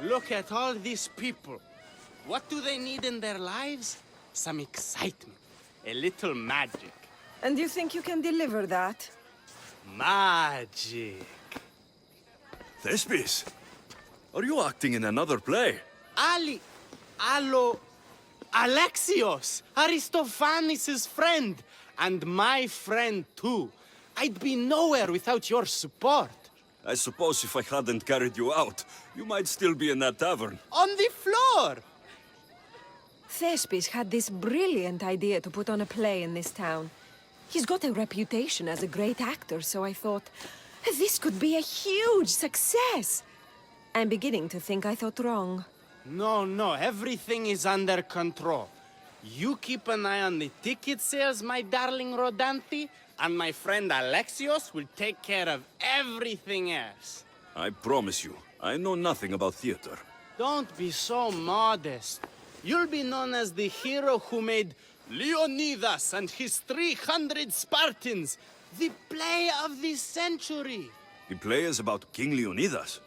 Look at all these people. What do they need in their lives? Some excitement. A little magic. And you think you can deliver that? Magic. Thespis, are you acting in another play? Alexios, Aristophanes' friend, and my friend too. I'd be nowhere without your support. I suppose if I hadn't carried you out, you might still be in that tavern. On the floor! Thespis had this brilliant idea to put on a play in this town. He's got a reputation as a great actor, so I thought, this could be a huge success. I'm beginning to think I thought wrong. No, everything is under control. You keep an eye on the ticket sales, my darling Rodanti, and my friend Alexios will take care of everything else. I promise you, I know nothing about theater. Don't be so modest. You'll be known as the hero who made Leonidas and his 300 Spartans, the play of the century. The play is about King Leonidas.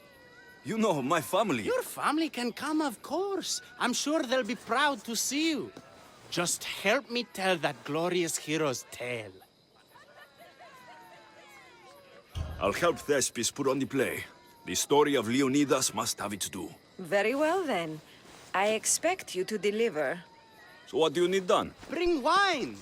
You know, my family... Your family can come, of course. I'm sure they'll be proud to see you. Just help me tell that glorious hero's tale. I'll help Thespis put on the play. The story of Leonidas must have its due. Very well, then. I expect you to deliver. So what do you need done? Bring wine.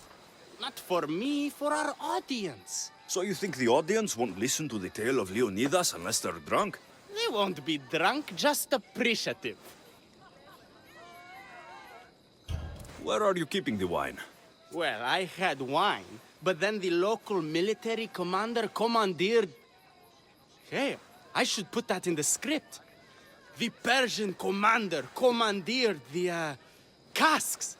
Not for me, for our audience. So you think the audience won't listen to the tale of Leonidas unless they're drunk? They won't be drunk, just appreciative. Where are you keeping the wine? Well, I had wine, but then the local military commander commandeered... Hey, I should put that in the script. The Persian commander commandeered the, casks.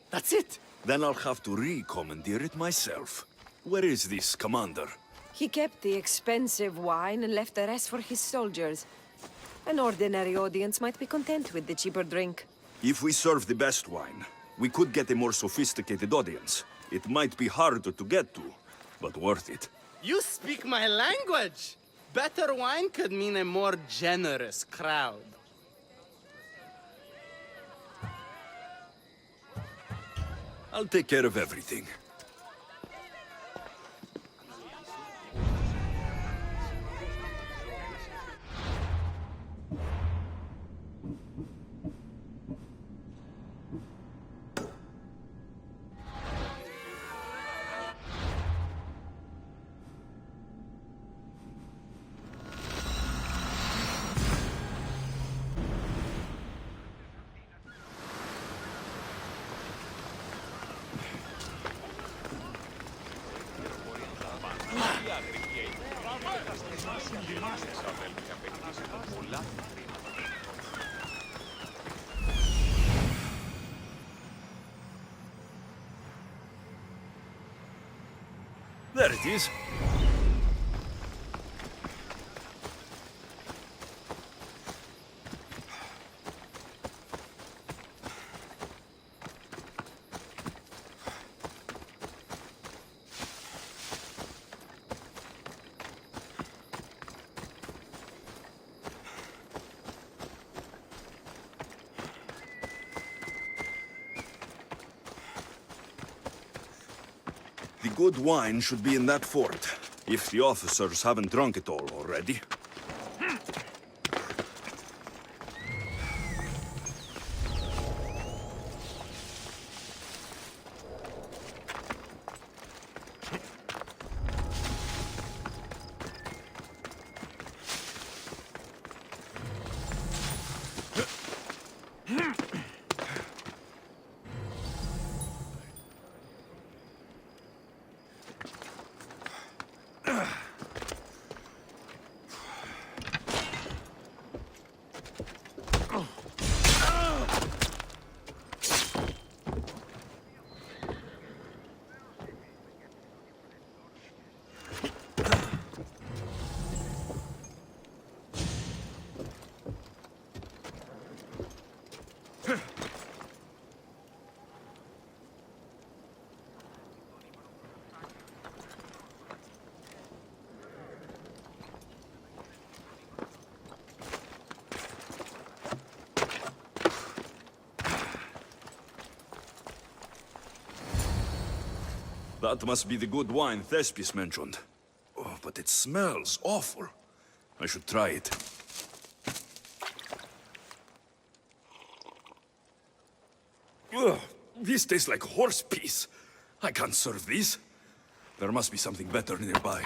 That's it. Then I'll have to re-commandeer it myself. Where is this commander? He kept the expensive wine and left the rest for his soldiers. An ordinary audience might be content with the cheaper drink. If we serve the best wine, we could get a more sophisticated audience. It might be harder to get to, but worth it. You speak my language. Better wine could mean a more generous crowd. I'll take care of everything. There it is. The good wine should be in that fort, if the officers haven't drunk it all already. That must be the good wine Thespis mentioned. Oh, but it smells awful. I should try it. Ugh, this tastes like horse piss. I can't serve this. There must be something better nearby.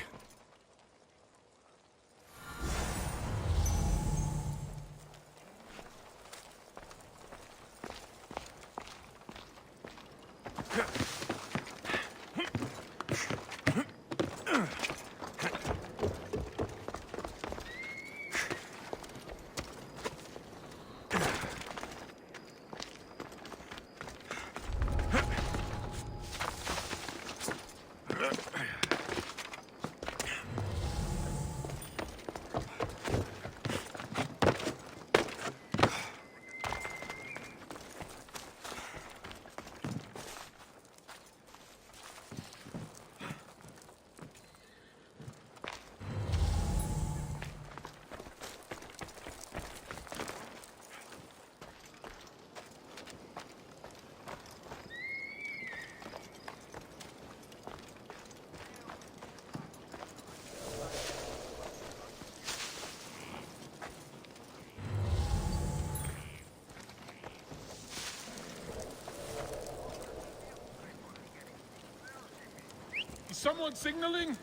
Is someone signaling?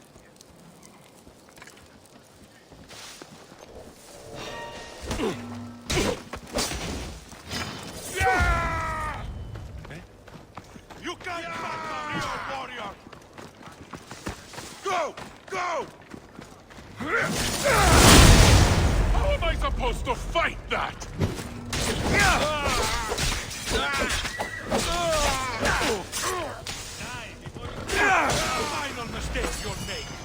You can't back down, you're a warrior! Go! Go! How am I supposed to fight that? Final mistake you're making!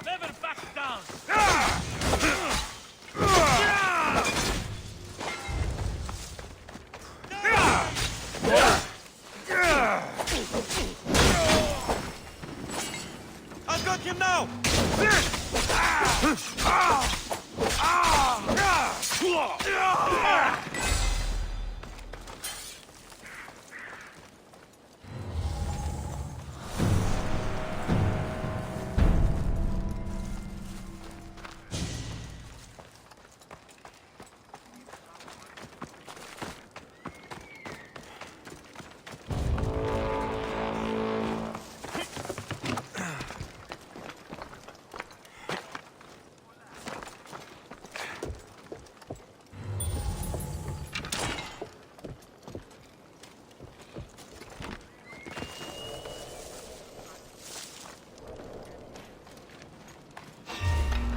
Never back down! I've got him now!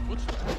What's that?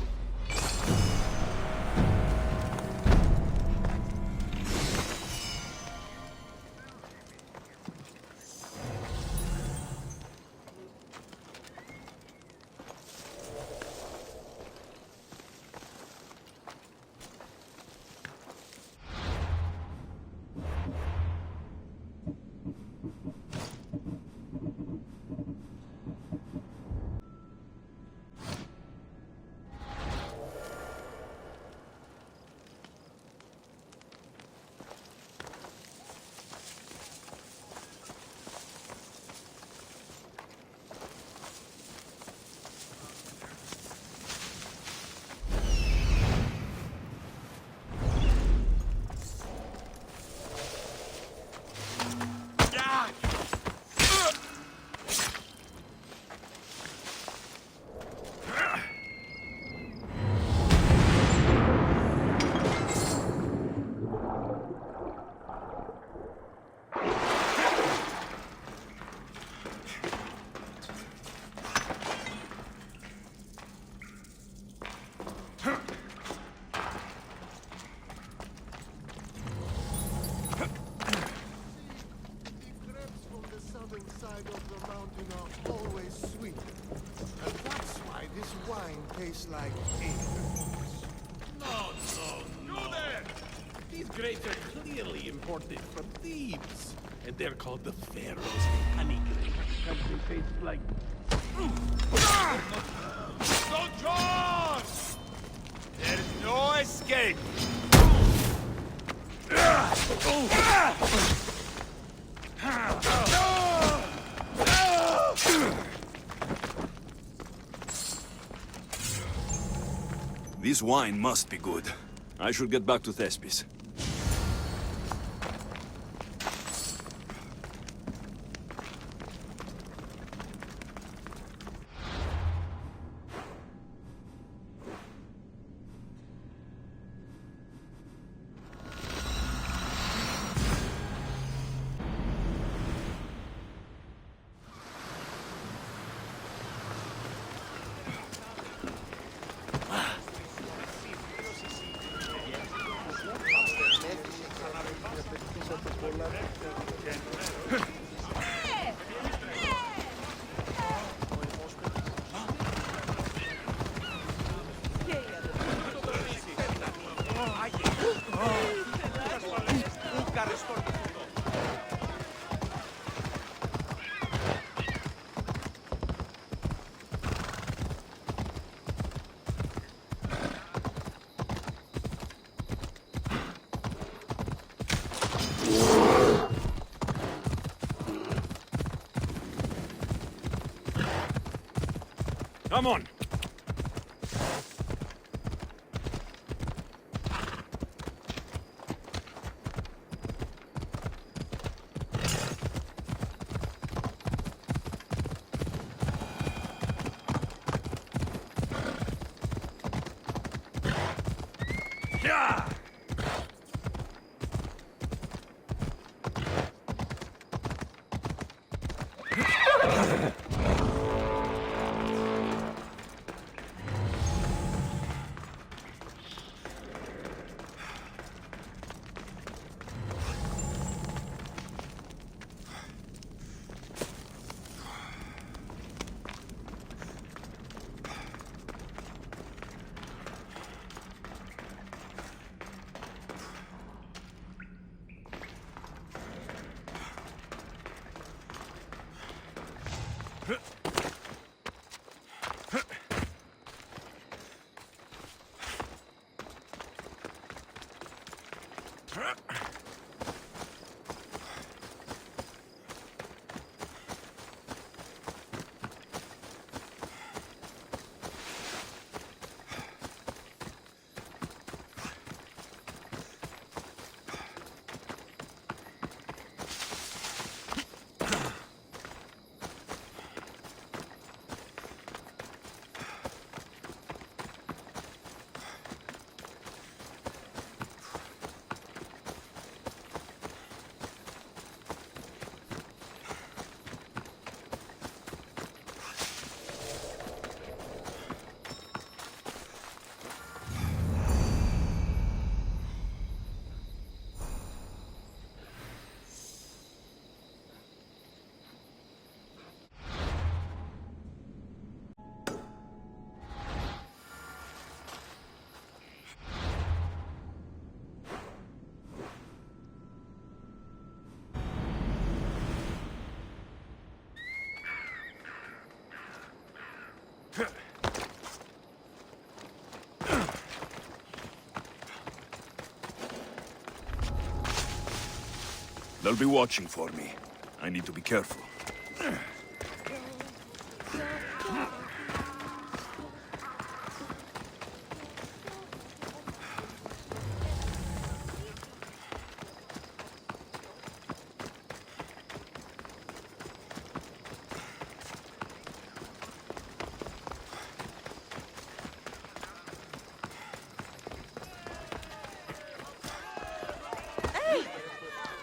Tastes like acorns. No, no, you there! These grapes are clearly imported from Thebes. And they're called the Pharaoh's honey grapes because they taste like... Soldiers! There's no escape! This wine must be good. I should get back to Thespis. Come on! Yeah! They'll be watching for me. I need to be careful.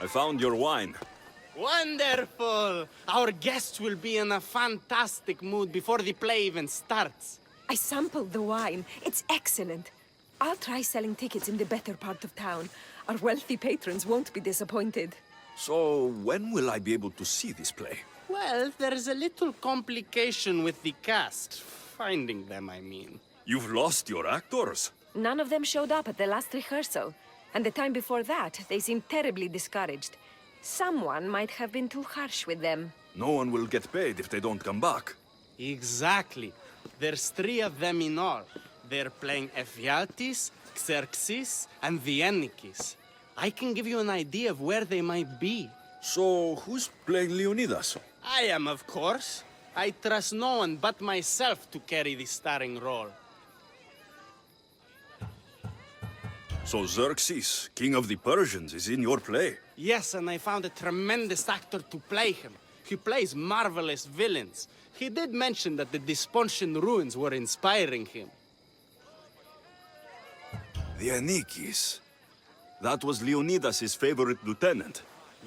I found your wine. Wonderful! Our guests will be in a fantastic mood before the play even starts. I sampled the wine. It's excellent. I'll try selling tickets in the better part of town. Our wealthy patrons won't be disappointed. So, when will I be able to see this play? Well, there's a little complication with the cast. Finding them, I mean. You've lost your actors? None of them showed up at the last rehearsal. And the time before that, they seemed terribly discouraged. Someone might have been too harsh with them. No one will get paid if they don't come back. Exactly. There's 3 of them in all. They're playing Ephialtes, Xerxes, and the Ennikis. I can give you an idea of where they might be. So, who's playing Leonidas? I am, of course. I trust no one but myself to carry the starring role. So Xerxes, king of the Persians, is in your play? Yes, and I found a tremendous actor to play him. He plays marvelous villains. He did mention that the Despontian ruins were inspiring him. The Ennikis. That was Leonidas' favorite lieutenant.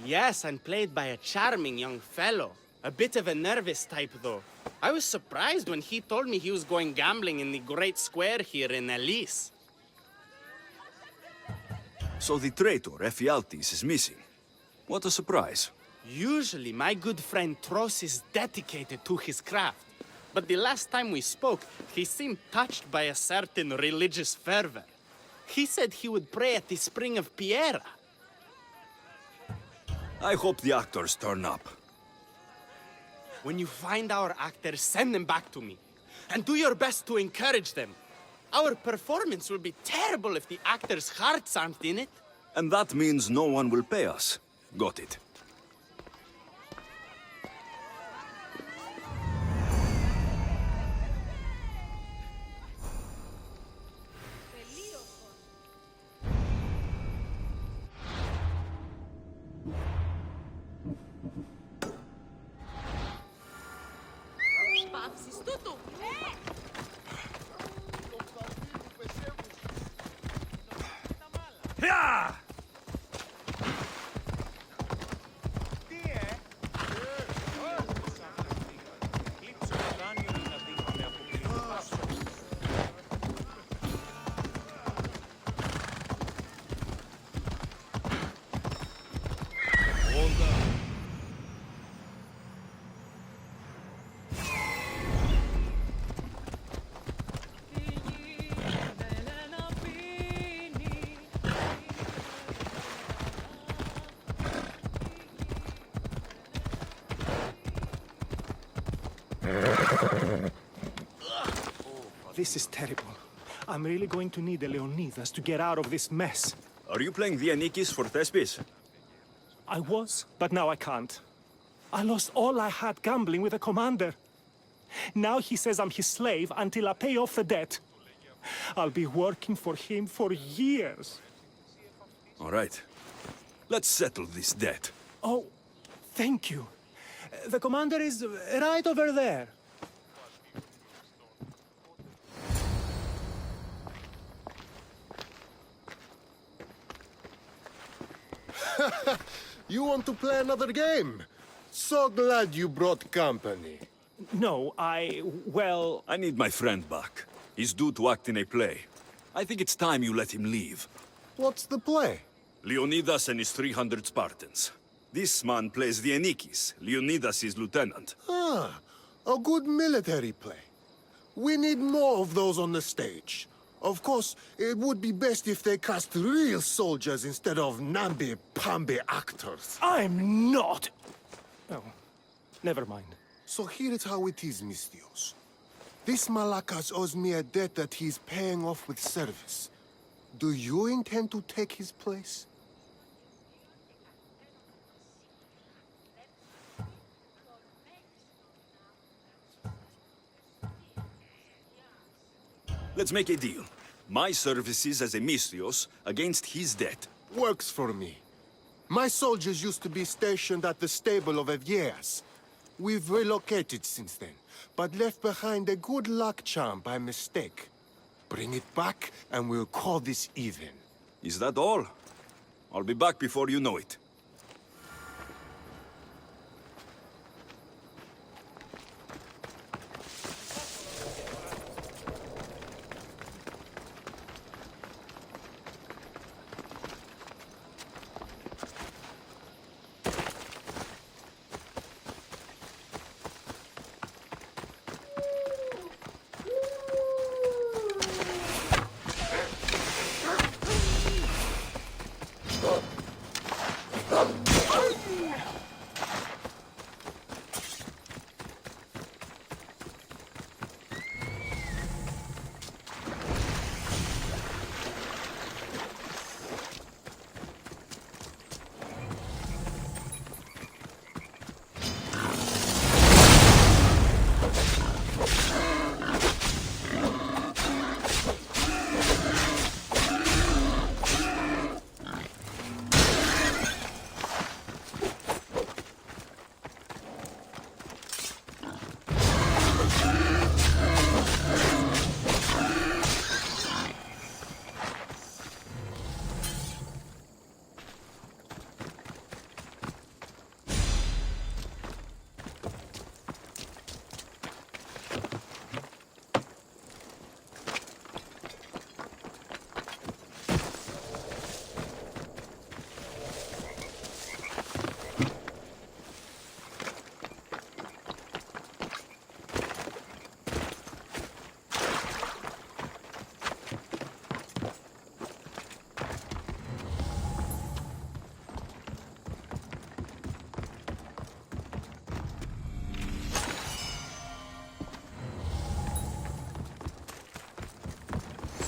Yes, and played by a charming young fellow. A bit of a nervous type, though. I was surprised when he told me he was going gambling in the Great Square here in Elise. So the traitor, Ephialtes, is missing. What a surprise. Usually, my good friend Tros is dedicated to his craft. But the last time we spoke, he seemed touched by a certain religious fervor. He said he would pray at the spring of Piera. I hope the actors turn up. When you find our actors, send them back to me. And do your best to encourage them. Our performance will be terrible if the actors' hearts aren't in it. And that means no one will pay us. Got it. Yeah! This is terrible. I'm really going to need a Leonidas to get out of this mess. Are you playing the Ennikis for Thespis? I was, but now I can't. I lost all I had gambling with the commander. Now he says I'm his slave until I pay off the debt. I'll be working for him for years. All right. Let's settle this debt. Oh, thank you. The commander is right over there. You want to play another game? So glad you brought company. No, well... I need my friend back. He's due to act in a play. I think it's time you let him leave. What's the play? Leonidas and his 300 Spartans. This man plays the Ennikis, Leonidas' lieutenant. Ah, a good military play. We need more of those on the stage. Of course, it would be best if they cast real soldiers instead of namby-pamby actors. I'm not! Oh, never mind. So here is how it is, Mistios. This Malakas owes me a debt that he's paying off with service. Do you intend to take his place? Let's make a deal. My services as a Mistios against his debt. Works for me. My soldiers used to be stationed at the stable of Evieas. We've relocated since then, but left behind a good luck charm by mistake. Bring it back, and we'll call this even. Is that all? I'll be back before you know it.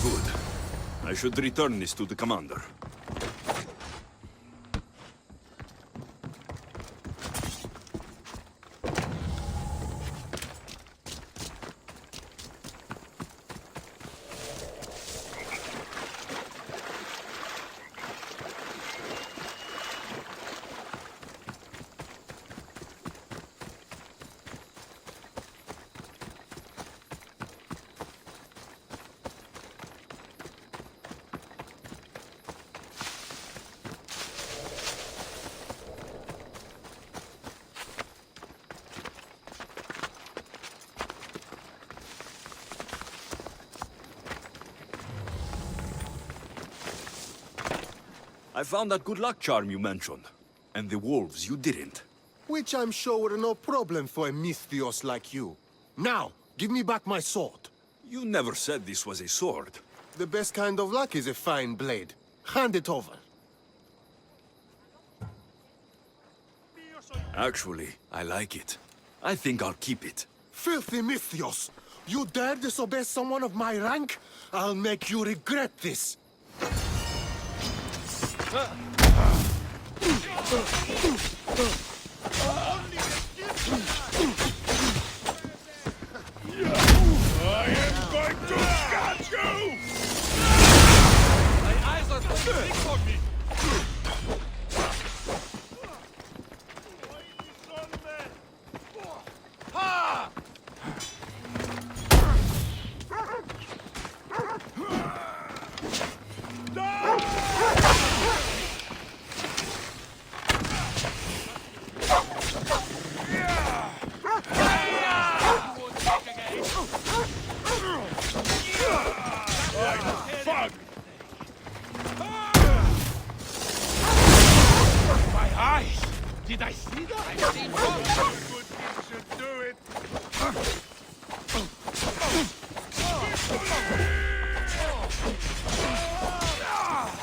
Good. I should return this to the commander. I found that good luck charm you mentioned. And the wolves you didn't. Which I'm sure were no problem for a Misthios like you. Now, give me back my sword. You never said this was a sword. The best kind of luck is a fine blade. Hand it over. Actually, I like it. I think I'll keep it. Filthy Misthios! You dare disobey someone of my rank? I'll make you regret this! I am going to catch you! My eyes are fixed on me! Ha! Fuck! My eyes! Did I see that? I see good thing should do it.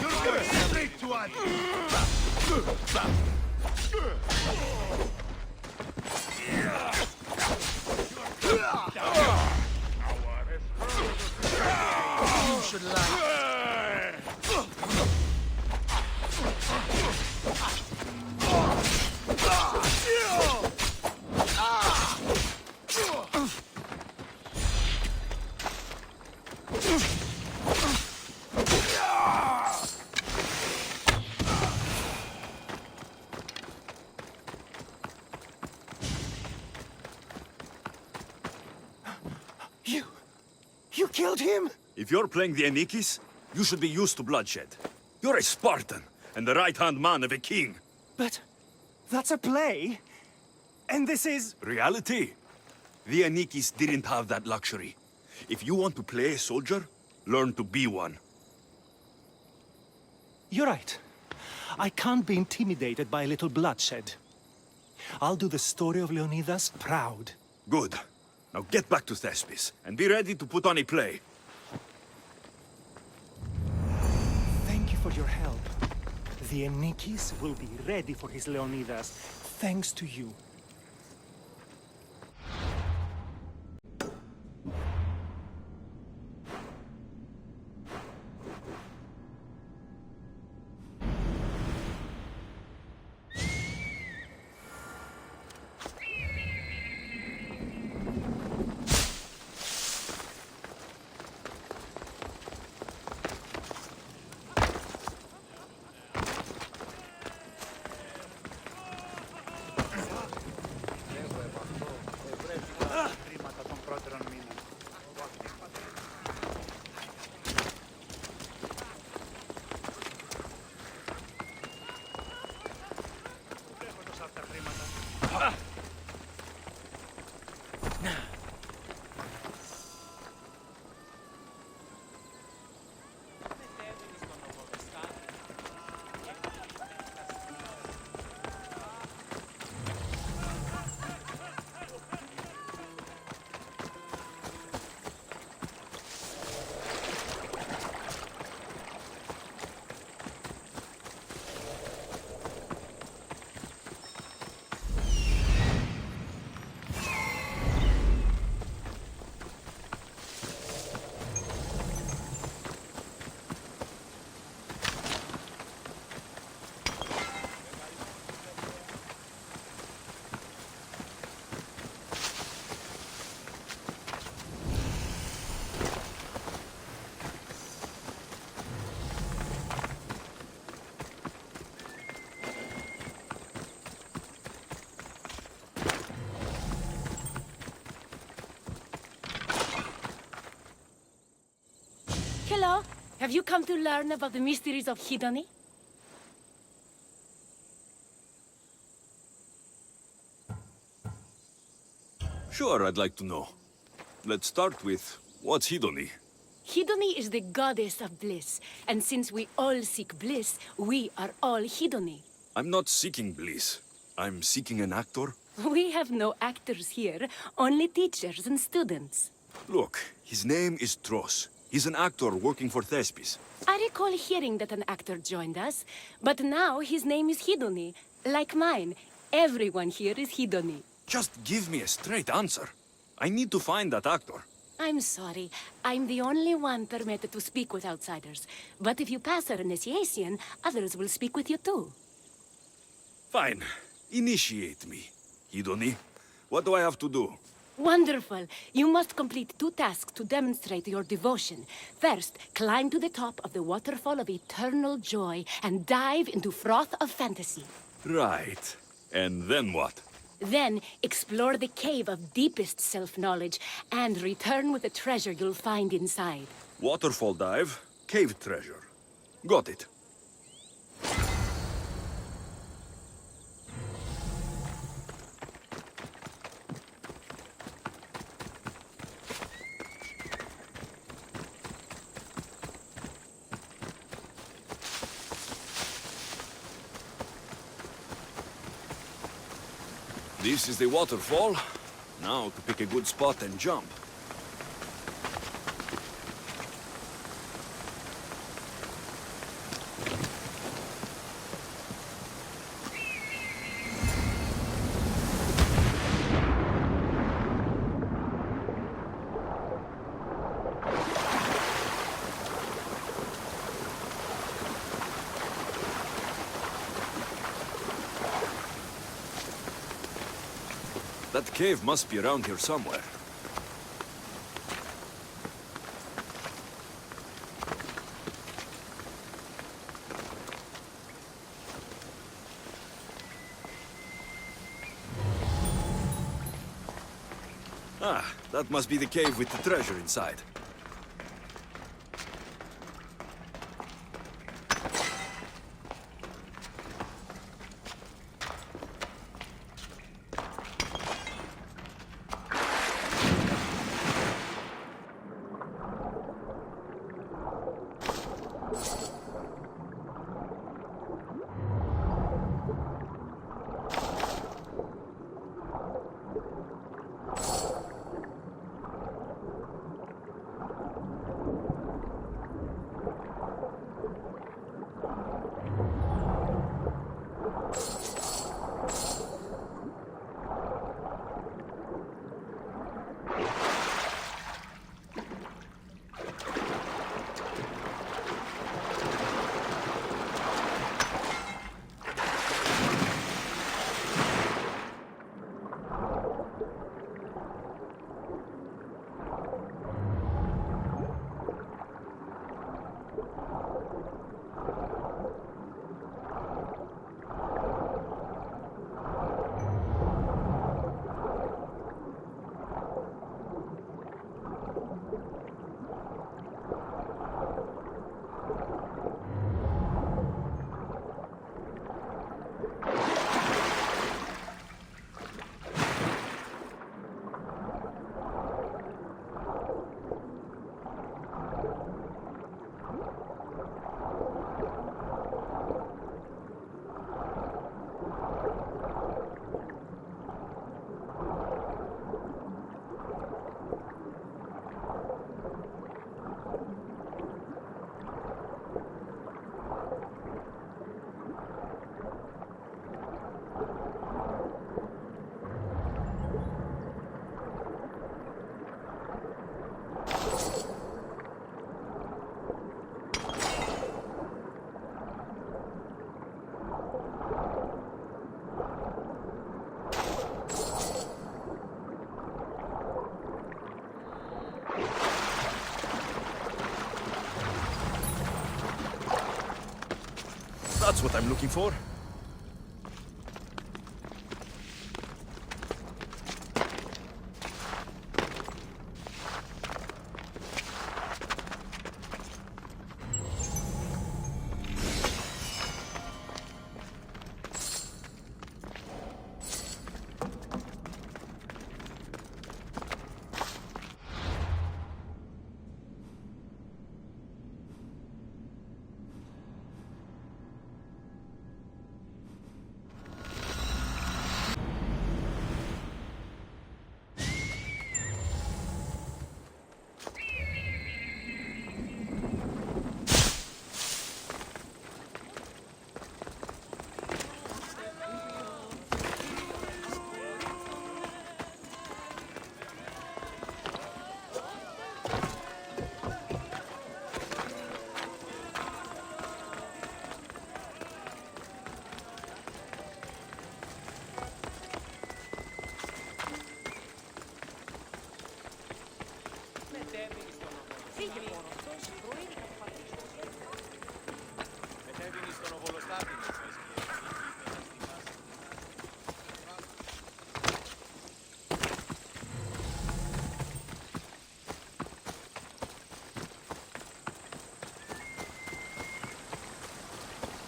You're going straight to us. You should like. You killed him? If you're playing the Anikis, you should be used to bloodshed. You're a Spartan, and the right-hand man of a king. But that's a play. And this is... Reality? The Anikis didn't have that luxury. If you want to play a soldier, learn to be one. You're right. I can't be intimidated by a little bloodshed. I'll do the story of Leonidas proud. Good. Now get back to Thespis, and be ready to put on a Thank you for your help. The Enikis will be ready for his Leonidas, thanks to you. Hello. Have you come to learn about the mysteries of Hidoni? Sure, I'd like to know. Let's start with, what's Hidoni? Hidoni is the goddess of bliss, and since we all seek bliss, we are all Hidoni. I'm not seeking bliss. I'm seeking an actor. We have no actors here, only teachers and students. Look, his name is Tros. He's an actor working for Thespis. I recall hearing that an actor joined us, but now his name is Hidoni. Like mine, everyone here is Hidoni. Just give me a straight answer. I need to find that actor. I'm sorry. I'm the only one permitted to speak with outsiders. But if you pass our initiation, others will speak with you too. Fine. Initiate me. Hidoni, what do I have to do? Wonderful. You must complete 2 tasks to demonstrate your devotion. First, climb to the top of the waterfall of eternal joy and dive into froth of fantasy. Right. And then what? Then, explore the cave of deepest self-knowledge and return with the treasure you'll find inside. Waterfall dive, cave treasure. Got it. This is the waterfall. Now to pick a good spot and jump. That cave must be around here somewhere. Ah, that must be the cave with the treasure inside. That's what I'm looking for?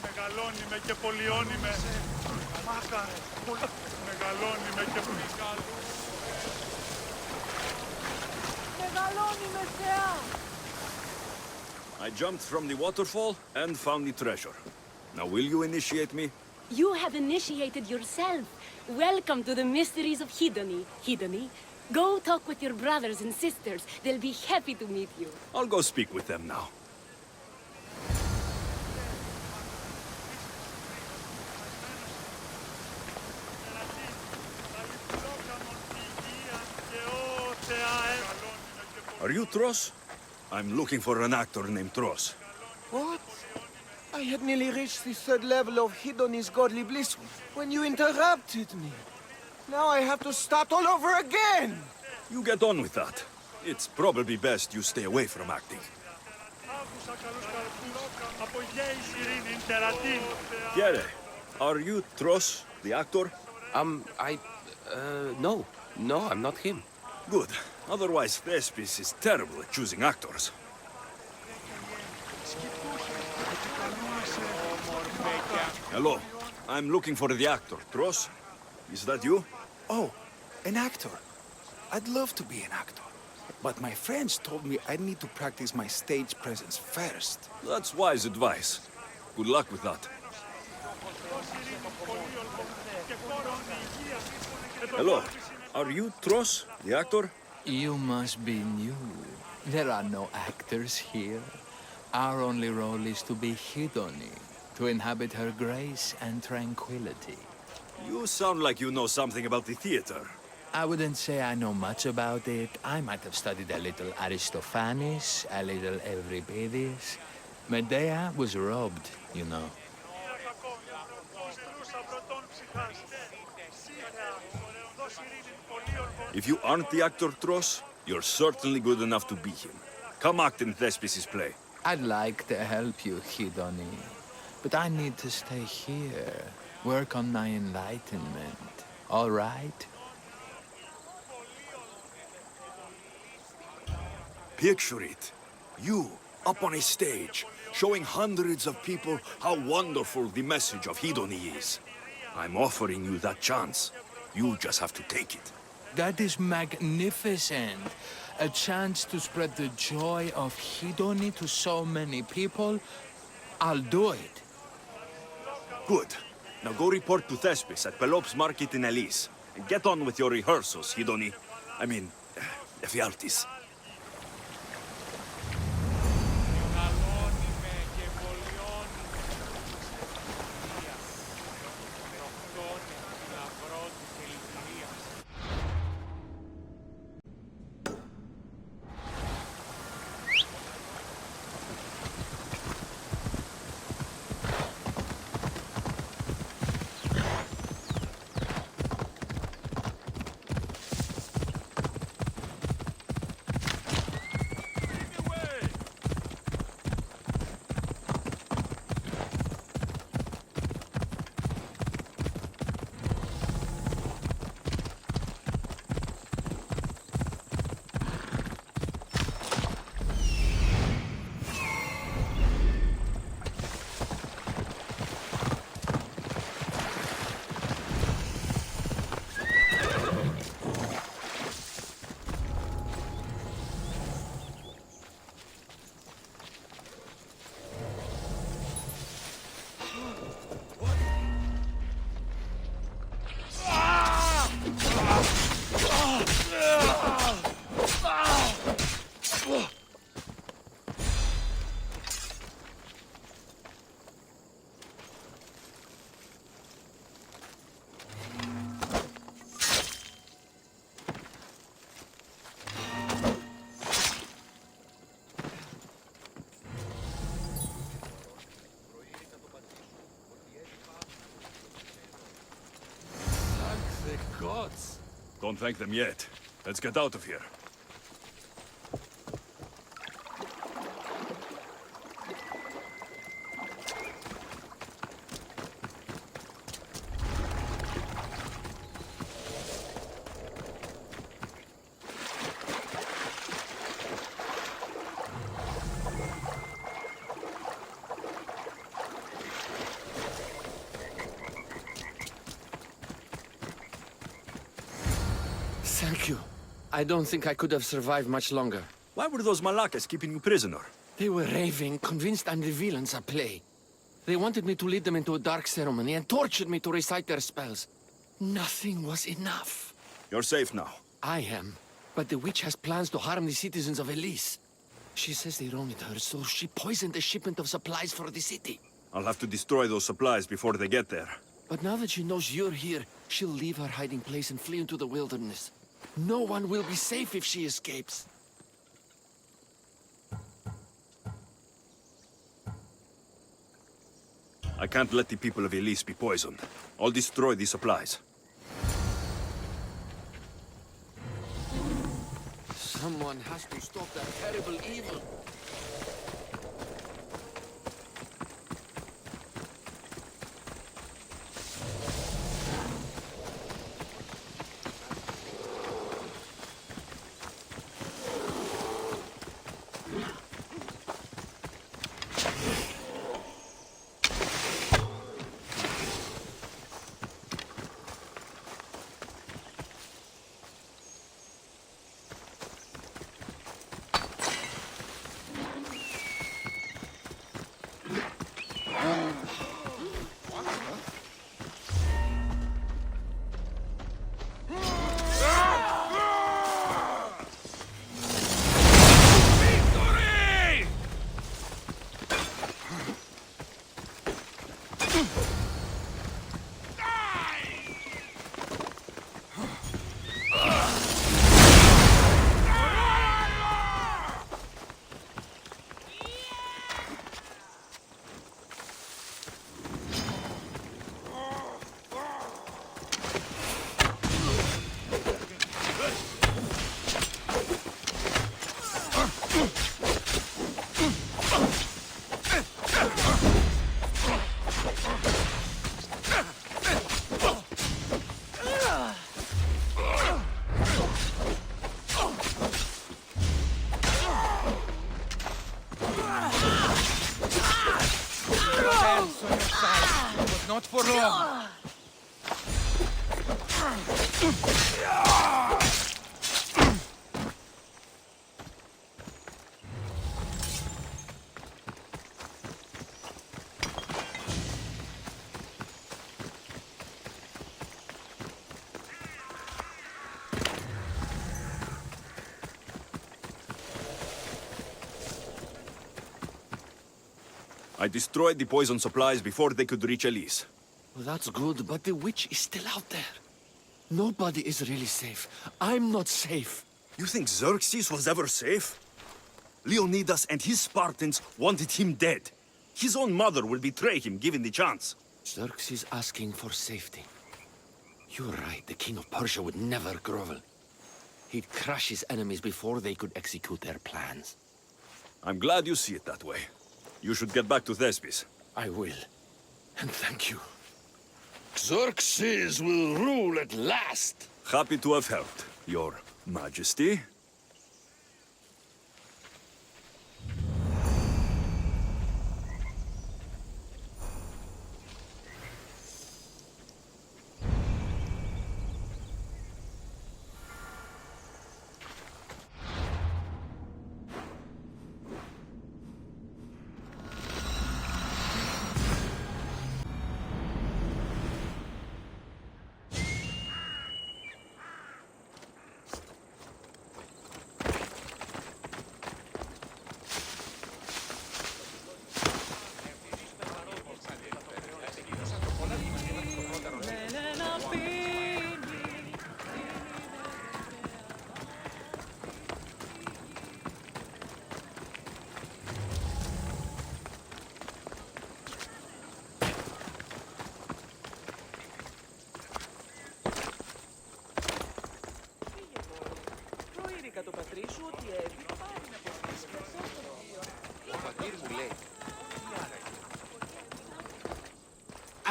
Μεγαλώνει με και πολιώνει με. Μάκαρε. Μεγαλώνει με και μεγαλώνει. Μεγαλώνει με θεά. I jumped from the waterfall and found the treasure. Now will you initiate me? You have initiated yourself. Welcome to the mysteries of Hedony. Hedony, go talk with your brothers and sisters. They'll be happy to meet you. I'll go speak with them now. Are you Tros? I'm looking for an actor named Tros. What? I had nearly reached the third level of Hedony's godly bliss when you interrupted me. Now I have to start all over again! You get on with that. It's probably best you stay away from acting. Gere, are you Tros, the actor? No. No, I'm not him. Good. Otherwise, Thespis is terrible at choosing actors. Hello. I'm looking for the actor. Tros? Is that you? Oh, an actor. I'd love to be an actor. But my friends told me I need to practice my stage presence first. That's wise advice. Good luck with that. Hello. Are you Tros, the actor? You must be new. There are no actors here. Our only role is to be Hedony, to inhabit her grace and tranquility. You sound like you know something about the theater. I wouldn't say I know much about it. I might have studied a little Aristophanes, a little Euripides. Medea was robbed, you know. If you aren't the actor Tros, you're certainly good enough to be him. Come act in Thespis' play. I'd like to help you, Hedony. But I need to stay here, work on my enlightenment. All right? Picture it. You, up on a stage, showing hundreds of people how wonderful the message of Hedony is. I'm offering you that chance. You just have to take it. That is magnificent. A chance to spread the joy of Hedony to so many people. I'll do it. Good. Now go report to Thespis at Pelops Market in Elise. And get on with your rehearsals, Hedony. I mean, Ephialtes. the gods. Don't thank them yet. Let's get out of here. Thank you. I don't think I could have survived much longer. Why were those Malakas keeping you prisoner? They were raving, convinced I'm the villains at play. They wanted me to lead them into a dark ceremony and tortured me to recite their spells. Nothing was enough. You're safe now. I am. But the witch has plans to harm the citizens of Elise. She says they wronged her, so she poisoned a shipment of supplies for the city. I'll have to destroy those supplies before they get there. But now that she knows you're here, she'll leave her hiding place and flee into the wilderness. No one will be safe if she escapes. I can't let the people of Elise be poisoned. I'll destroy the supplies. Someone has to stop that terrible evil. Not for long. I destroyed the poison supplies before they could reach Elise. Well, that's good, but the witch is still out there. Nobody is really safe. I'm not safe. You think Xerxes was ever safe? Leonidas and his Spartans wanted him dead. His own mother will betray him given the chance. Xerxes asking for safety. You're right, the king of Persia would never grovel. He'd crush his enemies before they could execute their plans. I'm glad you see it that way. You should get back to Thespis. I will. And thank you. Xerxes will rule at last! Happy to have helped, Your Majesty.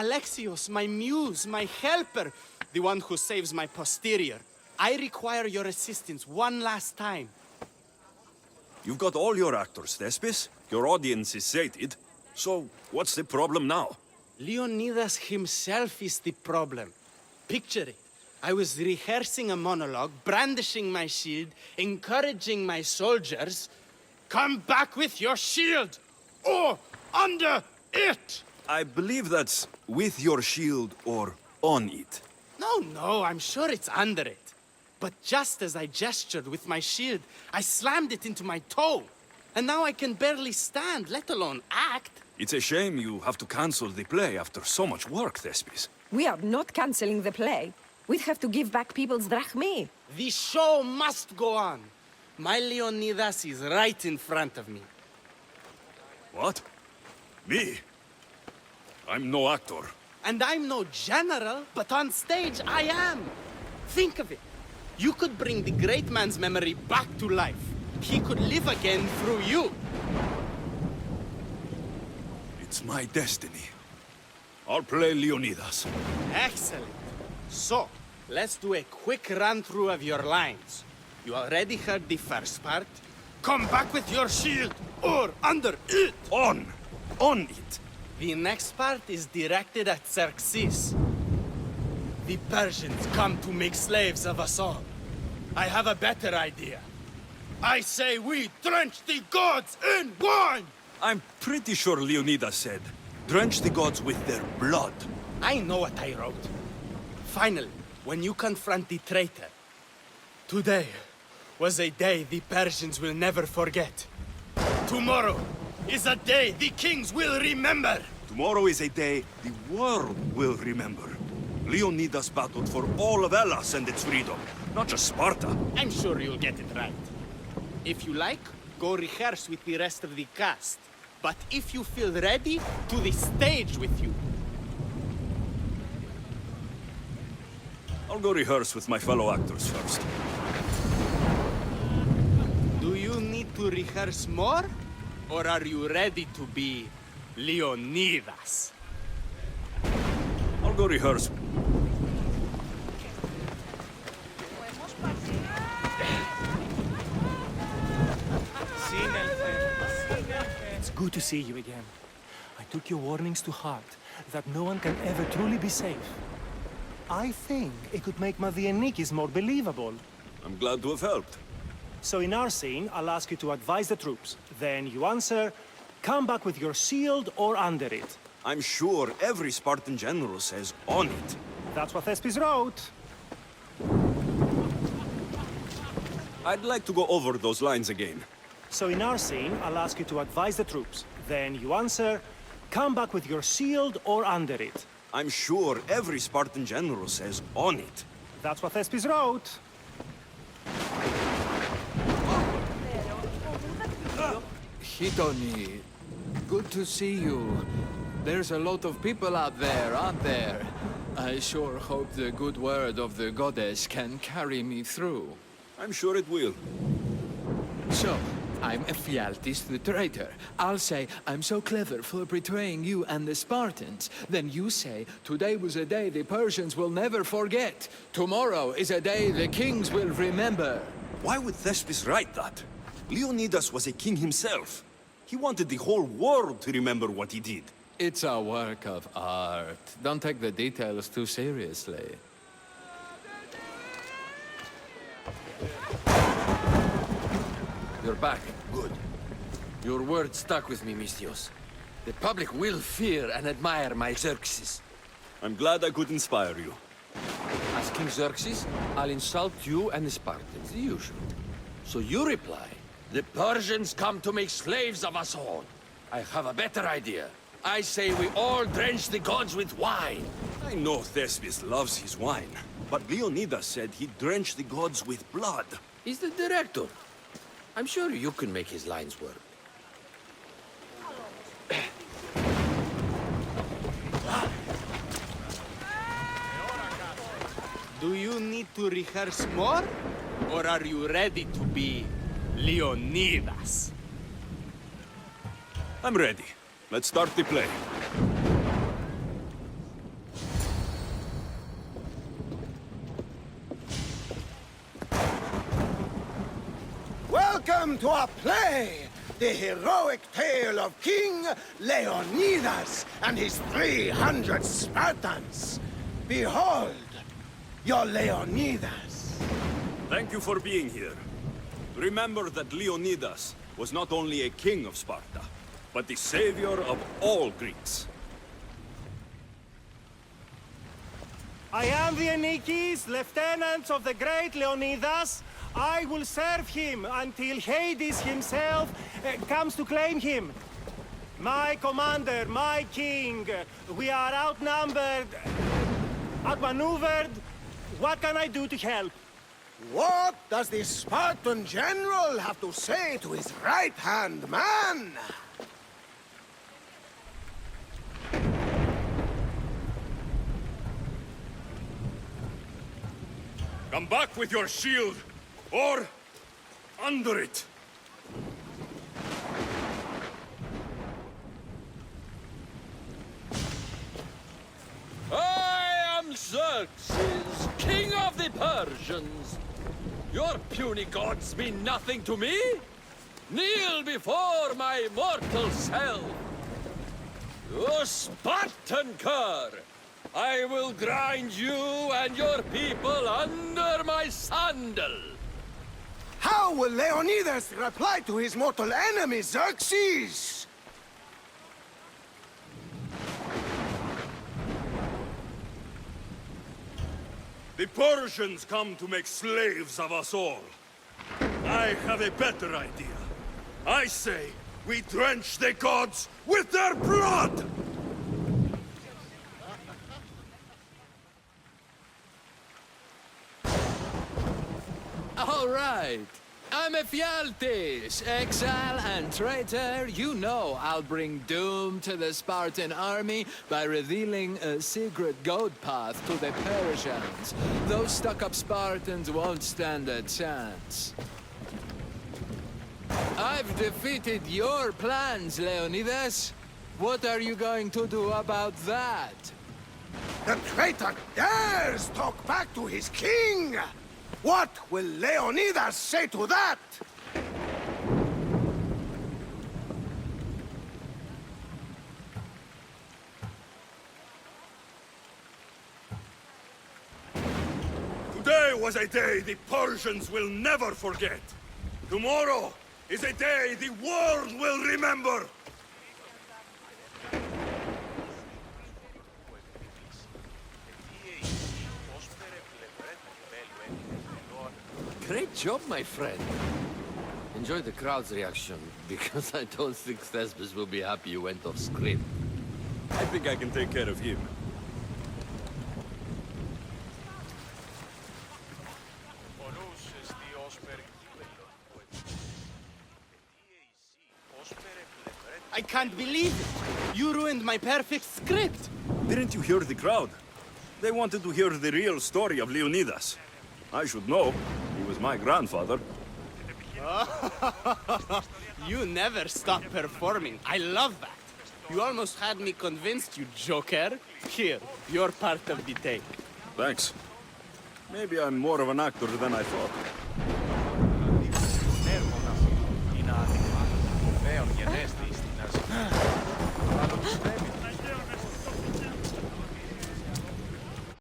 Alexios, my muse, my helper, the one who saves my posterior. I require your assistance one last time. You've got all your actors, Thespis. Your audience is sated. So, what's the problem now? Leonidas himself is the problem. Picture it. I was rehearsing a monologue, brandishing my shield, encouraging my soldiers. Come back with your shield! Or under it! I believe that's with your shield or on it. No, I'm sure it's under it. But just as I gestured with my shield, I slammed it into my toe. And now I can barely stand, let alone act. It's a shame you have to cancel the play after so much work, Thespis. We are not cancelling the play. We'd have to give back people's drachmae. The show must go on. My Leonidas is right in front of me. What? Me? I'm no actor. And I'm no general, but on stage I am. Think of it. You could bring the great man's memory back to life. He could live again through you. It's my destiny. I'll play Leonidas. Excellent. So, let's do a quick run-through of your lines. You already heard the first part. Come back with your shield, or under it! On it! The next part is directed at Xerxes. The Persians come to make slaves of us all. I have a better idea. I say we drench the gods in wine! I'm pretty sure Leonidas said, drench the gods with their blood. I know what I wrote. Finally, when you confront the traitor, today was a day the Persians will never forget. Tomorrow is a day the kings will remember. Tomorrow is a day the world will remember. Leonidas battled for all of Hellas and its freedom, not just Sparta. I'm sure you'll get it right. If you like, go rehearse with the rest of the cast. But if you feel ready, to the stage with you. I'll go rehearse with my fellow actors first. Do you need to rehearse more? Or are you ready to be Leonidas? I'll go rehearse. It's good to see you again. I took your warnings to heart, that no one can ever truly be safe. I think it could make Mavienikis more believable. I'm glad to have helped. So in our scene, I'll ask you to advise the troops. Then you answer, come back with your shield or under it. I'm sure every Spartan general says on it. That's what Thespis wrote. I'd like to go over those lines again. So in our scene, I'll ask you to advise the troops. Then you answer, come back with your shield or under it. I'm sure every Spartan general says on it. That's what Thespis wrote. Hidoni, good to see you. There's a lot of people out there, aren't there? I sure hope the good word of the goddess can carry me through. I'm sure it will. So, I'm Ephialtes the traitor. I'll say, I'm so clever for betraying you and the Spartans. Then you say, today was a day the Persians will never forget. Tomorrow is a day the kings will remember. Why would Thespis write that? Leonidas was a king himself. He wanted the whole world to remember what he did. It's a work of art. Don't take the details too seriously. You're back. Good. Your word stuck with me, Misthios. The public will fear and admire my Xerxes. I'm glad I could inspire you. As King Xerxes, I'll insult you and the Spartans, the usual. So you reply, the Persians come to make slaves of us all. I have a better idea. I say we all drench the gods with wine. I know Thespis loves his wine, but Leonidas said he'd drench the gods with blood. He's the director. I'm sure you can make his lines work. Do you need to rehearse more? Or are you ready to be Leonidas? I'm ready. Let's start the play. Welcome to our play, the heroic tale of King Leonidas and his 300 Spartans. Behold, your Leonidas. Thank you for being here. Remember that Leonidas was not only a king of Sparta, but the savior of all Greeks. I am the Anikis, lieutenants of the great Leonidas. I will serve him until Hades himself comes to claim him. My commander, my king, we are outnumbered, outmaneuvered. What can I do to help? What does the Spartan general have to say to his right-hand man? Come back with your shield, or under it. I am Xerxes, king of the Persians. Your puny gods mean nothing to me. Kneel before my mortal self. You Spartan cur! I will grind you and your people under my sandal. How will Leonidas reply to his mortal enemy, Xerxes? The Persians come to make slaves of us all. I have a better idea. I say we drench the gods with their blood! All right. I'm Ephialtes, exile and traitor. You know I'll bring doom to the Spartan army by revealing a secret goat path to the Persians. Those stuck-up Spartans won't stand a chance. I've defeated your plans, Leonidas. What are you going to do about that? The traitor dares talk back to his king! What will Leonidas say to that? Today was a day the Persians will never forget. Tomorrow is a day the world will remember. Great job, my friend. Enjoy the crowd's reaction, because I don't think Thespis will be happy you went off script. I think I can take care of him. I can't believe it! You ruined my perfect script! Didn't you hear the crowd? They wanted to hear the real story of Leonidas. I should know. He was my grandfather. You never stop performing. I love that. You almost had me convinced, you joker. Here, you're part of the take. Thanks. Maybe I'm more of an actor than I thought. Νέο γενέστη